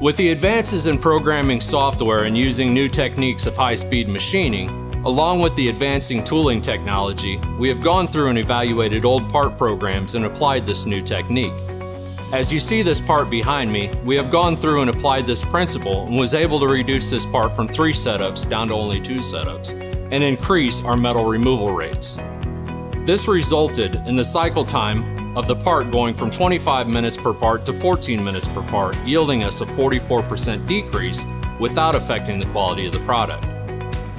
With the advances in programming software and using new techniques of high-speed machining, along with the advancing tooling technology, we have gone through and evaluated old part programs and applied this new technique. As you see this part behind me, we have gone through and applied this principle and was able to reduce this part from 3 setups down to only 2 setups and increase our metal removal rates. This resulted in the cycle time of the part going from 25 minutes per part to 14 minutes per part, yielding us a 44% decrease without affecting the quality of the product.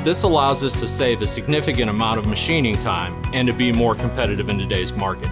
This allows us to save a significant amount of machining time and to be more competitive in today's market.